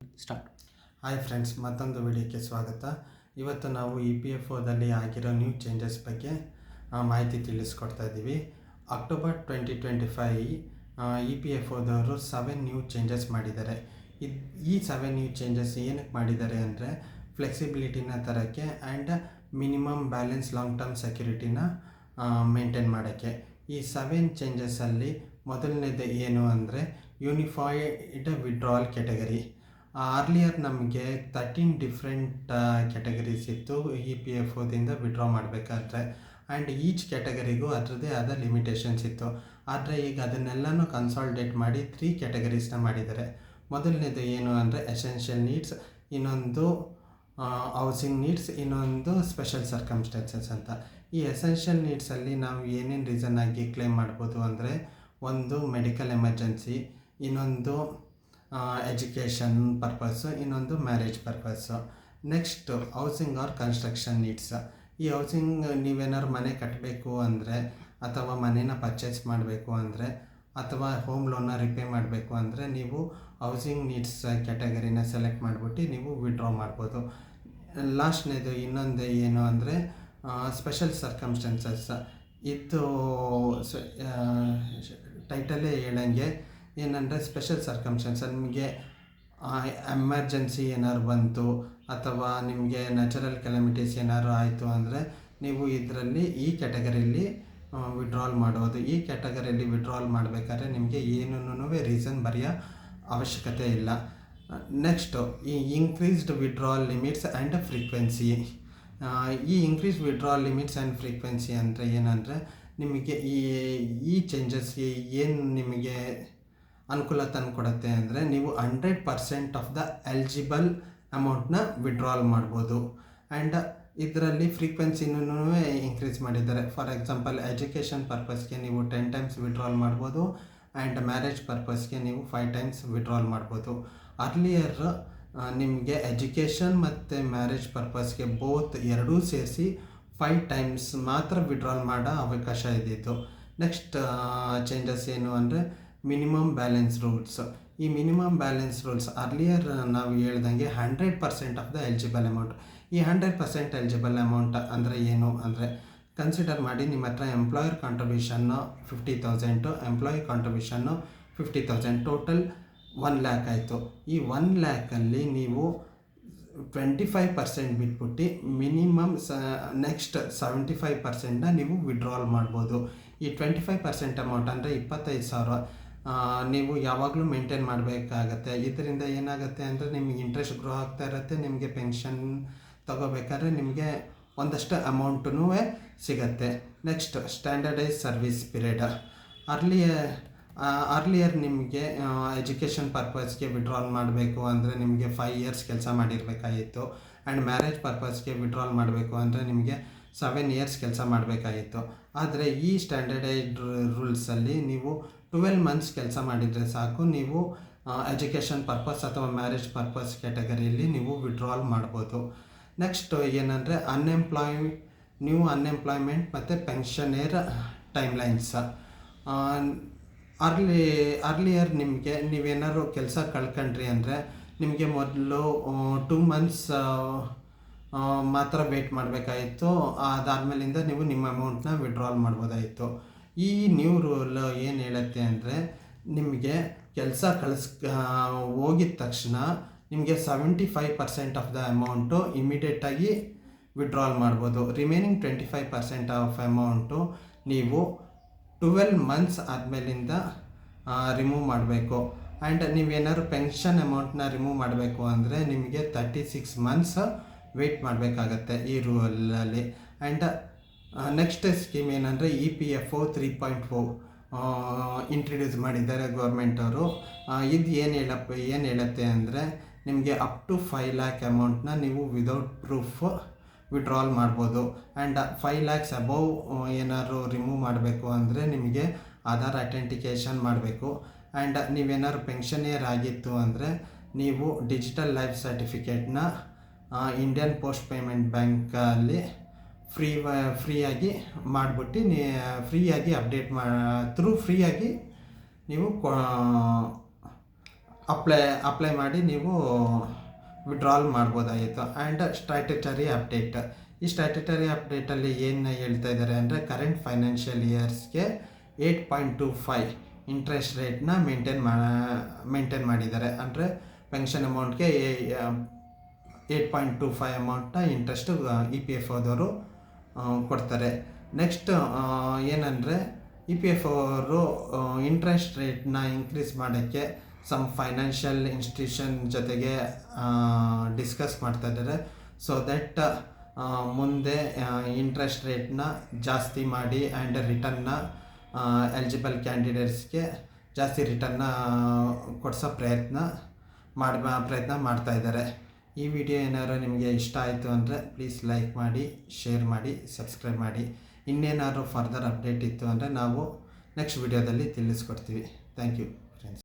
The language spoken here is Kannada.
ಸ್ಟಾರ್ಟ್. ಹಾಯ್ ಫ್ರೆಂಡ್ಸ್, ಮತ್ತೊಂದು ವಿಡಿಯೋಕ್ಕೆ ಸ್ವಾಗತ. ಇವತ್ತು ನಾವು ಇ ಪಿ ಎಫ್ ಒದಲ್ಲಿ ಆಗಿರೋ ನ್ಯೂ ಚೇಂಜಸ್ ಬಗ್ಗೆ ಮಾಹಿತಿ ತಿಳಿಸ್ಕೊಡ್ತಾ ಇದ್ದೀವಿ. ಅಕ್ಟೋಬರ್ 2025 ಇ ಪಿ ಎಫ್ ಒದವರು 7 ನ್ಯೂ ಚೇಂಜಸ್ ಮಾಡಿದ್ದಾರೆ. ಈ 7 ನ್ಯೂ ಚೇಂಜಸ್ ಏನಕ್ಕೆ ಮಾಡಿದ್ದಾರೆ ಅಂದರೆ ಫ್ಲೆಕ್ಸಿಬಿಲಿಟಿನ ತರೋಕ್ಕೆ and minimum balance long term ಸೆಕ್ಯೂರಿಟಿನ ಮೇಂಟೈನ್ ಮಾಡೋಕ್ಕೆ. ಈ 7 ಚೇಂಜಸ್ಸಲ್ಲಿ ಮೊದಲನೇದು ಏನು ಅಂದರೆ ಯೂನಿಫೈಡ್ ವಿಡ್ರಾವಲ್ ಕ್ಯಾಟಗರಿ. ಅರ್ಲಿಯರ್ ನಮಗೆ 13 ಡಿಫ್ರೆಂಟ್ ಕ್ಯಾಟಗರೀಸ್ ಇತ್ತು ಇ ಪಿ ಎಫ್ ಒದಿಂದ ವಿಡ್ರಾ ಮಾಡಬೇಕಾದ್ರೆ, ಆ್ಯಂಡ್ ಈಚ್ ಕ್ಯಾಟಗರಿಗೂ ಅದರದ್ದೇ ಆದ ಲಿಮಿಟೇಷನ್ಸ್ ಇತ್ತು. ಆದರೆ ಈಗ ಅದನ್ನೆಲ್ಲನೂ ಕನ್ಸಾಲ್ಟೇಟ್ ಮಾಡಿ 3 ಕ್ಯಾಟಗರೀಸ್ನ ಮಾಡಿದ್ದಾರೆ. ಮೊದಲನೇದು ಏನು ಅಂದರೆ ಎಸೆನ್ಷಿಯಲ್ ನೀಡ್ಸ್, ಇನ್ನೊಂದು ಹೌಸಿಂಗ್ ನೀಡ್ಸ್, ಇನ್ನೊಂದು ಸ್ಪೆಷಲ್ ಸರ್ಕಮ್ಸ್ಟೆನ್ಸಸ್ ಅಂತ. ಈ ಎಸೆನ್ಷಿಯಲ್ ನೀಡ್ಸಲ್ಲಿ ನಾವು ಏನೇನು ರೀಸನ್ ಆಗಿ ಕ್ಲೇಮ್ ಮಾಡ್ಬೋದು ಅಂದರೆ, ಒಂದು ಮೆಡಿಕಲ್ ಎಮರ್ಜೆನ್ಸಿ, ಇನ್ನೊಂದು ಎಜುಕೇಷನ್ ಪರ್ಪಸ್ಸು, ಇನ್ನೊಂದು marriage purpose. Next housing or construction needs. ಈ ಹೌಸಿಂಗ್ ನೀವೇನಾದ್ರು ಮನೆ ಕಟ್ಟಬೇಕು ಅಂದರೆ, ಅಥವಾ ಮನೇನ ಪರ್ಚೇಸ್ ಮಾಡಬೇಕು ಅಂದರೆ, ಅಥವಾ ಹೋಮ್ ಲೋನ್ನ ರಿಪೇ ಮಾಡಬೇಕು ಅಂದರೆ ನೀವು ಹೌಸಿಂಗ್ ನೀಡ್ಸ್ ಕ್ಯಾಟಗರಿನ ಸೆಲೆಕ್ಟ್ ಮಾಡಿಬಿಟ್ಟು ನೀವು ವಿಡ್ರಾ ಮಾಡ್ಬೋದು. ಲಾಸ್ಟ್ನೇದು ಇನ್ನೊಂದು ಏನು ಅಂದರೆ ಸ್ಪೆಷಲ್ ಸರ್ಕಮ್ಸ್ಟೆನ್ಸಸ್. ಇದು ಟೈಟಲ್ಲೇ ಹೇಳಂಗೆ ಏನಂದರೆ ಸ್ಪೆಷಲ್ ಸರ್ಕಮ್ಸ್ಟೆನ್ಸ್ ನಿಮಗೆ ಎಮರ್ಜೆನ್ಸಿ ಏನಾದ್ರು ಬಂತು ಅಥವಾ ನಿಮಗೆ ನ್ಯಾಚುರಲ್ ಕೆಲಮಿಟೀಸ್ ಏನಾದ್ರು ಆಯಿತು ಅಂದರೆ ನೀವು ಇದರಲ್ಲಿ ಈ ಕ್ಯಾಟಗರಿಯಲ್ಲಿ ವಿಡ್ರಾಲ್ ಮಾಡೋದು. ಈ ಕ್ಯಾಟಗರಿಯಲ್ಲಿ ವಿಡ್ರಾಲ್ ಮಾಡಬೇಕಾದ್ರೆ ನಿಮಗೆ ಏನೂ ರೀಸನ್ ಬರೆಯೋ ಅವಶ್ಯಕತೆ ಇಲ್ಲ. ನೆಕ್ಸ್ಟು ಈ increased withdrawal limits and frequency. ಈ increase withdrawal limits and frequency ಅಂದರೆ ಏನಂದರೆ ನಿಮಗೆ ಈ ಚೇಂಜಸ್ಗೆ ಏನು ನಿಮಗೆ ಅನುಕೂಲ ತಂದುಕೊಡುತ್ತೆ ಅಂದರೆ ನೀವು 100% ಆಫ್ ದ ಎಲಿಜಿಬಲ್ ಅಮೌಂಟ್ನ ವಿಡ್ರಾಲ್ ಮಾಡ್ಬೋದು. ಆ್ಯಂಡ್ ಇದರಲ್ಲಿ ಫ್ರೀಕ್ವೆನ್ಸಿನೂ ಇನ್ಕ್ರೀಸ್ ಮಾಡಿದ್ದಾರೆ. ಫಾರ್ ಎಕ್ಸಾಂಪಲ್ ಎಜುಕೇಷನ್ ಪರ್ಪಸ್ಗೆ ನೀವು 10 ಟೈಮ್ಸ್ ವಿಡ್ರಾಲ್ ಮಾಡ್ಬೋದು, ಆ್ಯಂಡ್ ಮ್ಯಾರೇಜ್ ಪರ್ಪಸ್ಗೆ ನೀವು 5 ಟೈಮ್ಸ್ ವಿಡ್ರಾಲ್ ಮಾಡ್ಬೋದು. ಅರ್ಲಿಯರ್ ನಿಮಗೆ ಎಜುಕೇಷನ್ ಮತ್ತು ಮ್ಯಾರೇಜ್ ಪರ್ಪಸ್ಗೆ ಎರಡೂ ಸೇರಿಸಿ 5 ಟೈಮ್ಸ್ ಮಾತ್ರ ವಿಡ್ರಾಲ್ ಮಾಡೋ ಅವಕಾಶ ಇದ್ದಿತ್ತು. ನೆಕ್ಸ್ಟ್ ಚೇಂಜಸ್ ಏನು ಅಂದರೆ ಮಿನಿಮಮ್ ಬ್ಯಾಲೆನ್ಸ್ ರೂಲ್ಸ್. ಈ ಮಿನಿಮಮ್ ಬ್ಯಾಲೆನ್ಸ್ ರೂಲ್ಸ್ ಅರ್ಲಿಯರ್ ನಾವು ಹೇಳ್ದಂಗೆ 100% ಆಫ್ ದ ಎಲಿಜಿಬಲ್ ಅಮೌಂಟ್. ಈ 100% ಎಲಿಜಿಬಲ್ ಅಮೌಂಟ್ ಅಂದರೆ ಏನು ಅಂದರೆ ಕನ್ಸಿಡರ್ ಮಾಡಿ, ನಿಮ್ಮ ಹತ್ರ employer contribution 50,000, employee contribution 50,000, total 1 lakh ಆಯಿತು. ಈ 1 lakhಲ್ಲಿ ನೀವು 25% ಬಿಟ್ಬಿಟ್ಟು ಮಿನಿಮಮ್ ನೆಕ್ಸ್ಟ್ 75%ನ ನೀವು ವಿಡ್ರಾಲ್ ಮಾಡ್ಬೋದು. ಈ 25% ಅಮೌಂಟ್ ಅಂದರೆ 25,000 ನೀವು ಯಾವಾಗಲೂ ಮೇಂಟೈನ್ ಮಾಡಬೇಕಾಗತ್ತೆ. ಇದರಿಂದ ಏನಾಗುತ್ತೆ ಅಂದರೆ ನಿಮಗೆ ಇಂಟ್ರೆಸ್ಟ್ ಗ್ರೋ ಆಗ್ತಾ ಇರುತ್ತೆ. ನಿಮಗೆ ಪೆನ್ಷನ್ ತಗೋಬೇಕಾದ್ರೆ ನಿಮಗೆ ಒಂದಷ್ಟು ಅಮೌಂಟೂ ಸಿಗತ್ತೆ. Next standardise service period. Earlier ನಿಮಗೆ ಎಜುಕೇಷನ್ ಪರ್ಪಸ್ಗೆ ವಿಡ್ರಾಲ್ ಮಾಡಬೇಕು ಅಂದರೆ ನಿಮಗೆ 5 years ಕೆಲಸ ಮಾಡಿರಬೇಕಾಗಿತ್ತು. ಆ್ಯಂಡ್ ಮ್ಯಾರೇಜ್ ಪರ್ಪಸ್ಗೆ ವಿಡ್ರಾಲ್ ಮಾಡಬೇಕು ಅಂದರೆ ನಿಮಗೆ 7 years ಕೆಲಸ ಮಾಡಬೇಕಾಗಿತ್ತು. ಆದರೆ ಈ ಸ್ಟ್ಯಾಂಡರ್ಡೈಸ್ಡ್ ರೂಲ್ಸಲ್ಲಿ ನೀವು 12 months ಕೆಲಸ ಮಾಡಿದರೆ ಸಾಕು, ನೀವು ಎಜುಕೇಷನ್ ಪರ್ಪಸ್ ಅಥವಾ ಮ್ಯಾರೇಜ್ ಪರ್ಪಸ್ ಕ್ಯಾಟಗರಿಯಲ್ಲಿ ನೀವು ವಿಡ್ರಾಲ್ ಮಾಡ್ಬೋದು. ನೆಕ್ಸ್ಟ್ ಏನಂದರೆ ನ್ಯೂ ಅನ್ಎಂಪ್ಲಾಯ್ಮೆಂಟ್ ಮತ್ತು ಪೆನ್ಷನೇರ್ ಟೈಮ್ಲೈನ್ಸ್. ಅರ್ಲಿಯರ್ ನಿಮಗೆ ನೀವೇನಾದ್ರು ಕೆಲಸ ಕಳ್ಕೊಂಡ್ರಿ ಅಂದರೆ ನಿಮಗೆ ಮೊದಲು 2 months ಮಾತ್ರ ವೇಟ್ ಮಾಡಬೇಕಾಯಿತು. ಅದಾದಮೇಲಿಂದ ನೀವು ನಿಮ್ಮ ಅಮೌಂಟ್ನ ವಿಡ್ರಾಲ್ ಮಾಡ್ಬೋದಾಯಿತು. ಈ ನ್ಯೂ ರೂಲ್ ಏನು ಹೇಳುತ್ತೆ ಅಂದರೆ ನಿಮಗೆ ಕೆಲಸ ಹೋಗಿದ ತಕ್ಷಣ ನಿಮಗೆ 75% ಆಫ್ ದ ಅಮೌಂಟು ಇಮಿಡಿಯೇಟಾಗಿ ವಿಡ್ರಾಲ್ ಮಾಡ್ಬೋದು. ರಿಮೈನಿಂಗ್ 25% ಆಫ್ ಅಮೌಂಟು ನೀವು 12 months ಆದಮೇಲಿಂದ ರಿಮೂವ್ ಮಾಡಬೇಕು. ಆ್ಯಂಡ್ ನೀವೇನಾದ್ರು ಪೆನ್ಷನ್ ಅಮೌಂಟ್ನ ರಿಮೂವ್ ಮಾಡಬೇಕು ಅಂದರೆ ನಿಮಗೆ 36 months ವೆಯ್ಟ್ ಮಾಡಬೇಕಾಗತ್ತೆ ಈ ರೂಲಲ್ಲಿ. ಆ್ಯಂಡ್ ನೆಕ್ಸ್ಟ್ ಸ್ಕೀಮ್ ಏನಂದರೆ E P F O 3.4 introduce ಮಾಡಿದ್ದಾರೆ ಗೌರ್ಮೆಂಟವರು. ಇದು ಏನು ಹೇಳುತ್ತೆ ಅಂದರೆ ನಿಮಗೆ ಅಪ್ ಟು 5 lakh ಅಮೌಂಟ್ನ ನೀವು ವಿದೌಟ್ ಪ್ರೂಫ್ ವಿಡ್ರಾಲ್ ಮಾಡ್ಬೋದು. ಆ್ಯಂಡ್ 5 lakhs ಅಬೌವ್ ಏನಾದ್ರು ರಿಮೂವ್ ಮಾಡಬೇಕು ಅಂದರೆ ನಿಮಗೆ ಆಧಾರ್ ಅಥೆಂಟಿಕೇಷನ್ ಮಾಡಬೇಕು. ಆ್ಯಂಡ್ ನೀವೇನಾದ್ರು ಪೆನ್ಷನಿಯರ್ ಆಗಿತ್ತು ಅಂದರೆ ನೀವು ಡಿಜಿಟಲ್ ಲೈಫ್ ಸರ್ಟಿಫಿಕೇಟ್ನ ಇಂಡಿಯನ್ ಪೋಸ್ಟ್ ಪೇಮೆಂಟ್ ಬ್ಯಾಂಕಲ್ಲಿ ಫ್ರೀಯಾಗಿ ಮಾಡಿಬಿಟ್ಟು ಫ್ರೀಯಾಗಿ ಅಪ್ಡೇಟ್ ಫ್ರೀಯಾಗಿ ನೀವು ಅಪ್ಲೈ ಮಾಡಿ ನೀವು ವಿಡ್ರಾಲ್ ಮಾಡ್ಬೋದಾಗಿತ್ತು. ಆ್ಯಂಡ್ ಸ್ಟ್ಯಾಟ್ಯುಟರಿ ಅಪ್ಡೇಟ್, ಈ ಸ್ಟ್ಯಾಟ್ಯುಟರಿ ಅಪ್ಡೇಟಲ್ಲಿ ಏನು ಹೇಳ್ತಾ ಇದ್ದಾರೆ ಅಂದರೆ ಕರೆಂಟ್ ಫೈನಾನ್ಷಿಯಲ್ ಇಯರ್ಸ್ಗೆ 8.25 ಇಂಟ್ರೆಸ್ಟ್ ರೇಟ್ನ ಮೇಂಟೈನ್ ಮಾಡಿದ್ದಾರೆ. ಅಂದರೆ ಪೆನ್ಷನ್ ಅಮೌಂಟ್ಗೆ 8.25 ಅಮೌಂಟ್ನ ಇಂಟ್ರೆಸ್ಟು EPF ಓದವರು ಕೊಡ್ತಾರೆ. ನೆಕ್ಸ್ಟ್ ಏನಂದರೆ EPF ಅವರು ಇಂಟ್ರೆಸ್ಟ್ ರೇಟ್ನ ಇನ್ಕ್ರೀಸ್ ಮಾಡೋಕ್ಕೆ ಸಮ್ ಫೈನಾನ್ಷಿಯಲ್ ಇನ್ಸ್ಟಿಟ್ಯೂಷನ್ ಜೊತೆಗೆ ಡಿಸ್ಕಸ್ ಮಾಡ್ತಾ ಇದ್ದಾರೆ. ಸೊ ದಟ್ ಮುಂದೆ ಇಂಟ್ರೆಸ್ಟ್ ರೇಟ್ನ ಜಾಸ್ತಿ ಮಾಡಿ ಆ್ಯಂಡ್ ರಿಟರ್ನ್ನ ಎಲಿಜಿಬಲ್ ಕ್ಯಾಂಡಿಡೇಟ್ಸ್ಗೆ ಜಾಸ್ತಿ ರಿಟರ್ನ್ನ ಕೊಡಿಸೋ ಪ್ರಯತ್ನ ಮಾಡ್ತಾ ಇದ್ದಾರೆ. ಈ ವಿಡಿಯೋ ಏನಾದ್ರು ನಿಮಗೆ ಇಷ್ಟ ಆಯಿತು ಅಂದರೆ ಪ್ಲೀಸ್ ಲೈಕ್ ಮಾಡಿ, ಶೇರ್ ಮಾಡಿ, ಸಬ್ಸ್ಕ್ರೈಬ್ ಮಾಡಿ. ಇನ್ನೇನಾದ್ರು ಫರ್ದರ್ ಅಪ್ಡೇಟ್ ಇತ್ತು ಅಂದರೆ ನಾವು ನೆಕ್ಸ್ಟ್ ವಿಡಿಯೋದಲ್ಲಿ ತಿಳಿಸ್ಕೊಡ್ತೀವಿ. Thank you.